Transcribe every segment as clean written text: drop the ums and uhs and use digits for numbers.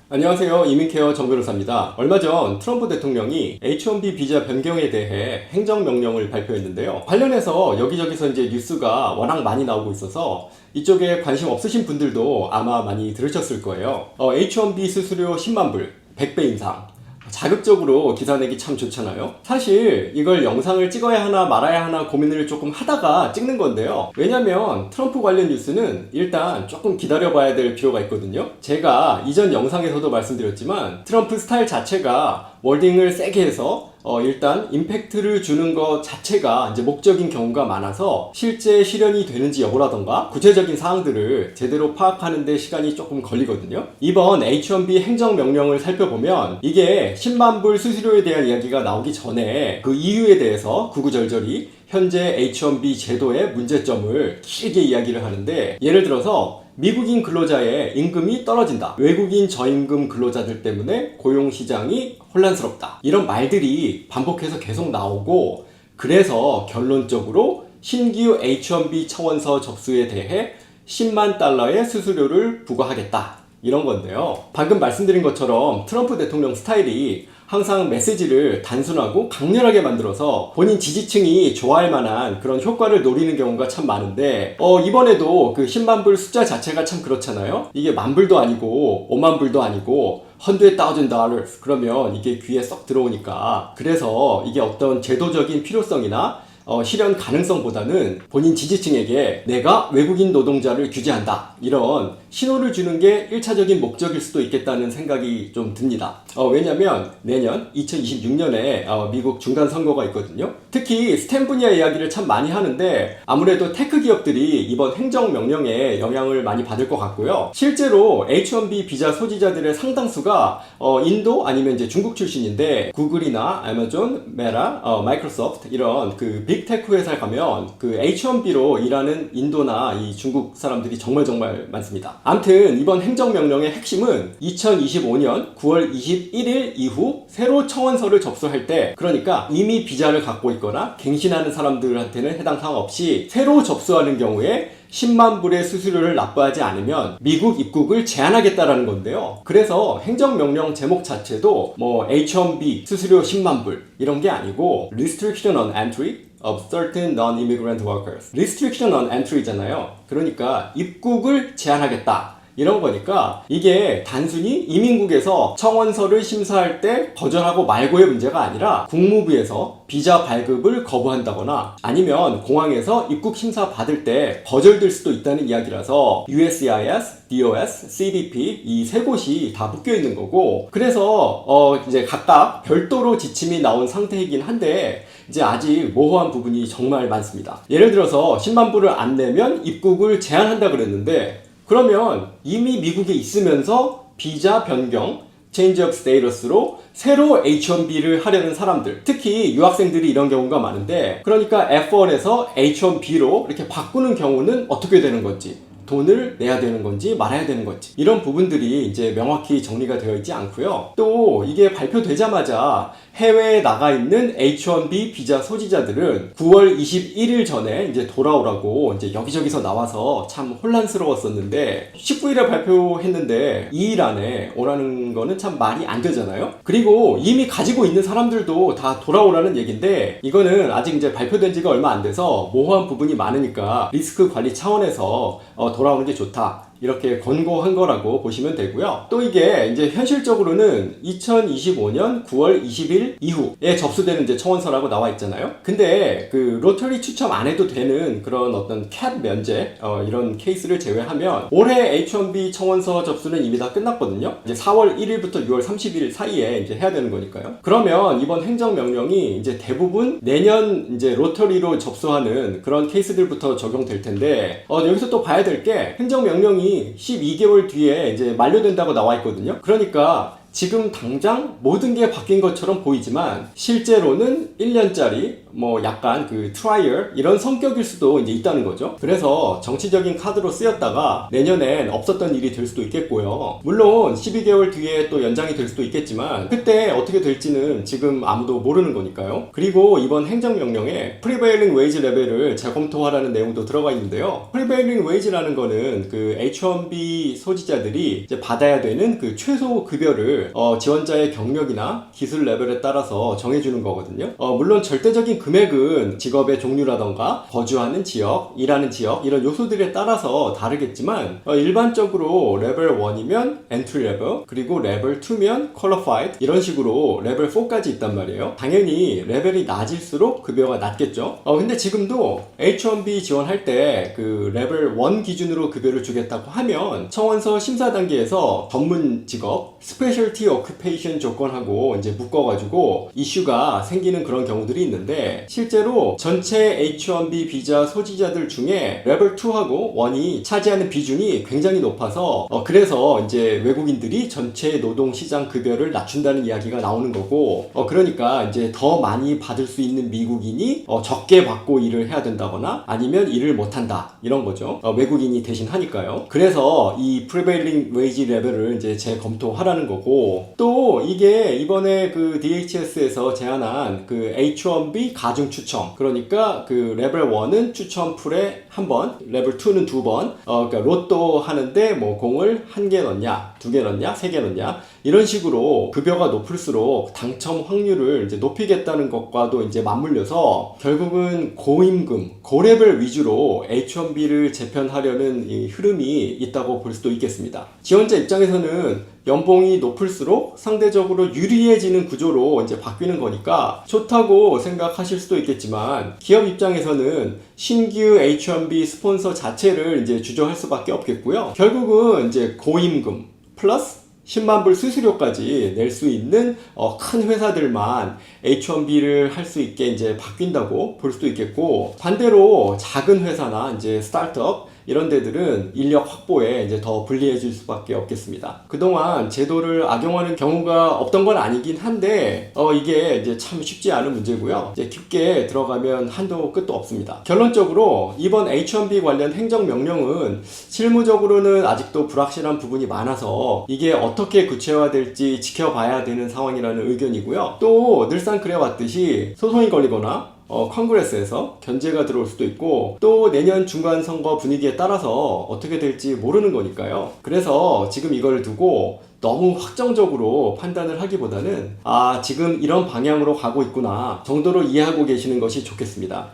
안녕하세요. 이민케어 정변호사입니다. 얼마 전 트럼프 대통령이 H-1B 비자 변경에 대해 행정명령을 발표했는데요. 관련해서 여기저기서 이제 뉴스가 워낙 많이 나오고 있어서 이쪽에 관심 없으신 분들도 아마 많이 들으셨을 거예요. H-1B 수수료 10만 불, 100배 인상. 자극적으로 기사 내기 참 좋잖아요. 사실 이걸 영상을 찍어야 하나 말아야 하나 고민을 조금 하다가 찍는 건데요. 왜냐면 트럼프 관련 뉴스는 일단 조금 기다려봐야 될 필요가 있거든요. 제가 이전 영상에서도 말씀드렸지만 트럼프 스타일 자체가 월딩을 세게 해서 일단 임팩트를 주는 것 자체가 이제 목적인 경우가 많아서 실제 실현이 되는지 여부라던가 구체적인 사항들을 제대로 파악하는 데 시간이 조금 걸리거든요. 이번 H-1B 행정명령을 살펴보면 이게 10만 불 수수료에 대한 이야기가 나오기 전에 그 이유에 대해서 구구절절히 현재 H-1B 제도의 문제점을 길게 이야기를 하는데, 예를 들어서 미국인 근로자의 임금이 떨어진다, 외국인 저임금 근로자들 때문에 고용시장이 혼란스럽다, 이런 말들이 반복해서 계속 나오고, 그래서 결론적으로 신규 H-1B 차원서 접수에 대해 10만 달러의 수수료를 부과하겠다, 이런 건데요. 방금 말씀드린 것처럼 트럼프 대통령 스타일이 항상 메시지를 단순하고 강렬하게 만들어서 본인 지지층이 좋아할 만한 그런 효과를 노리는 경우가 참 많은데, 이번에도 그 10만 불 숫자 자체가 참 그렇잖아요. 이게 만 불도 아니고 5만 불도 아니고 $100,000 그러면 이게 귀에 쏙 들어오니까, 그래서 이게 어떤 제도적인 필요성이나 실현 가능성보다는 본인 지지층에게 내가 외국인 노동자를 규제한다, 이런 신호를 주는 게 1차적인 목적일 수도 있겠다는 생각이 좀 듭니다. 왜냐면 내년 2026년에 미국 중간 선거가 있거든요. 특히 스템 분야 이야기를 참 많이 하는데 아무래도 테크 기업들이 이번 행정명령에 영향을 많이 받을 것 같고요. 실제로 H-1B 비자 소지자들의 상당수가 인도 아니면 이제 중국 출신인데, 구글이나 아마존, 메타, 마이크로소프트 이런 그 빅테크 회사에 가면 그 H-1B로 일하는 인도나 이 중국 사람들이 정말 많습니다. 암튼 이번 행정명령의 핵심은 2025년 9월 21일 이후 새로 청원서를 접수할 때, 그러니까 이미 비자를 갖고 있거나 갱신하는 사람들한테는 해당 사항 없이 새로 접수하는 경우에 10만 불의 수수료를 납부하지 않으면 미국 입국을 제한하겠다라는 건데요. 그래서 행정명령 제목 자체도 뭐 H-1B 수수료 10만 불 이런 게 아니고 Restriction on Entry of certain non-immigrant workers. Restriction on Entry잖아요. 그러니까 입국을 제한하겠다, 이런 거니까 이게 단순히 이민국에서 청원서를 심사할 때 거절하고 말고의 문제가 아니라 국무부에서 비자 발급을 거부한다거나 아니면 공항에서 입국 심사 받을 때 거절될 수도 있다는 이야기라서 USCIS, DOS, CBP 이 세 곳이 다 묶여 있는 거고, 그래서 이제 각각 별도로 지침이 나온 상태이긴 한데 이제 아직 모호한 부분이 정말 많습니다. 예를 들어서 10만 불을 안 내면 입국을 제한한다 그랬는데, 그러면 이미 미국에 있으면서 비자 변경, change of status로 새로 H-1B를 하려는 사람들, 특히 유학생들이 이런 경우가 많은데, 그러니까 F1에서 H-1B로 이렇게 바꾸는 경우는 어떻게 되는 건지, 돈을 내야 되는 건지 말아야 되는 건지, 이런 부분들이 이제 명확히 정리가 되어 있지 않고요. 또 이게 발표되자마자 해외에 나가 있는 H-1B 비자 소지자들은 9월 21일 전에 이제 돌아오라고 이제 여기저기서 나와서 참 혼란스러웠었는데, 19일에 발표했는데 2일 안에 오라는 거는 참 말이 안 되잖아요. 그리고 이미 가지고 있는 사람들도 다 돌아오라는 얘긴데, 이거는 아직 이제 발표된 지가 얼마 안 돼서 모호한 부분이 많으니까 리스크 관리 차원에서 돌아오는 게 좋다, 이렇게 권고한 거라고 보시면 되고요. 또 이게 이제 현실적으로는 2025년 9월 20일 이후에 접수되는 이제 청원서라고 나와 있잖아요. 근데 그 로터리 추첨 안 해도 되는 그런 어떤 캡 면제 이런 케이스를 제외하면 올해 H-1B 청원서 접수는 이미 다 끝났거든요. 이제 4월 1일부터 6월 30일 사이에 이제 해야 되는 거니까요. 그러면 이번 행정명령이 이제 대부분 내년 이제 로터리로 접수하는 그런 케이스들부터 적용될 텐데, 여기서 또 봐야 될 게 행정명령이 12개월 뒤에 이제 만료된다고 나와 있거든요. 그러니까 지금 당장 모든 게 바뀐 것처럼 보이지만 실제로는 1년짜리 뭐 약간 그 트라이얼 이런 성격일 수도 이제 있다는 거죠. 그래서 정치적인 카드로 쓰였다가 내년엔 없었던 일이 될 수도 있겠고요. 물론 12개월 뒤에 또 연장이 될 수도 있겠지만 그때 어떻게 될지는 지금 아무도 모르는 거니까요. 그리고 이번 행정명령에 프리베일링 웨이지 레벨을 재검토하라는 내용도 들어가 있는데요. 프리베일링 웨이지라는 거는 그 H1B 소지자들이 이제 받아야 되는 그 최소 급여를 지원자의 경력이나 기술 레벨에 따라서 정해주는 거거든요. 물론 절대적인 금액은 직업의 종류라던가 거주하는 지역, 일하는 지역 이런 요소들에 따라서 다르겠지만 일반적으로 레벨 1이면 엔트리 레벨, 그리고 레벨 2면 퀄리파이드 이런 식으로 레벨 4까지 있단 말이에요. 당연히 레벨이 낮을수록 급여가 낮겠죠. 근데 지금도 H1B 지원할 때 그 레벨 1 기준으로 급여를 주겠다고 하면 청원서 심사 단계에서 전문 직업, 스페셜티 오큐페이션 조건하고 이제 묶어가지고 이슈가 생기는 그런 경우들이 있는데 실제로 전체 H1B 비자 소지자들 중에 레벨 2하고 1이 차지하는 비중이 굉장히 높아서 그래서 이제 외국인들이 전체 노동시장 급여를 낮춘다는 이야기가 나오는 거고 그러니까 이제 더 많이 받을 수 있는 미국인이 적게 받고 일을 해야 된다거나 아니면 일을 못한다 이런 거죠. 외국인이 대신 하니까요. 그래서 이 프리베일링 웨이지 레벨을 이제 재검토하라는 거고 또 이게 이번에 그 DHS에서 제안한 그 H1B 가중 추첨 그러니까 그 레벨 1은 추첨 풀에 한 번, 레벨 2는 두 번 그러니까 로또 하는데 뭐 공을 한 개 넣냐, 두 개 넣냐, 세 개 넣냐 이런 식으로 급여가 높을수록 당첨 확률을 이제 높이겠다는 것과도 이제 맞물려서 결국은 고임금, 고레벨 위주로 H1B를 재편하려는 이 흐름이 있다고 볼 수도 있겠습니다. 지원자 입장에서는 연봉이 높을수록 상대적으로 유리해지는 구조로 이제 바뀌는 거니까 좋다고 생각하실 수도 있겠지만 기업 입장에서는 신규 H1B 스폰서 자체를 이제 주저할 수밖에 없겠고요. 결국은 이제 고임금 플러스 10만 불 수수료까지 낼 수 있는 큰 회사들만 H1B를 할 수 있게 이제 바뀐다고 볼 수도 있겠고 반대로 작은 회사나 이제 스타트업 이런 데들은 인력 확보에 이제 더 불리해질 수밖에 없겠습니다. 그동안 제도를 악용하는 경우가 없던 건 아니긴 한데 이게 이제 참 쉽지 않은 문제고요. 이제 깊게 들어가면 한도 끝도 없습니다. 결론적으로 이번 H1B 관련 행정명령은 실무적으로는 아직도 불확실한 부분이 많아서 이게 어떻게 구체화될지 지켜봐야 되는 상황이라는 의견이고요. 또 늘상 그래왔듯이 소송이 걸리거나 컨그레스에서 견제가 들어올 수도 있고 또 내년 중간 선거 분위기에 따라서 어떻게 될지 모르는 거니까요. 그래서 지금 이걸 두고 너무 확정적으로 판단을 하기보다는 지금 이런 방향으로 가고 있구나 정도로 이해하고 계시는 것이 좋겠습니다.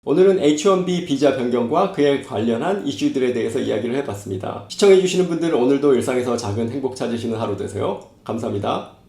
오늘은 H1B 비자 변경과 그에 관련한 이슈들에 대해서 이야기를 해봤습니다. 시청해주시는 분들은 오늘도 일상에서 작은 행복 찾으시는 하루 되세요. 감사합니다.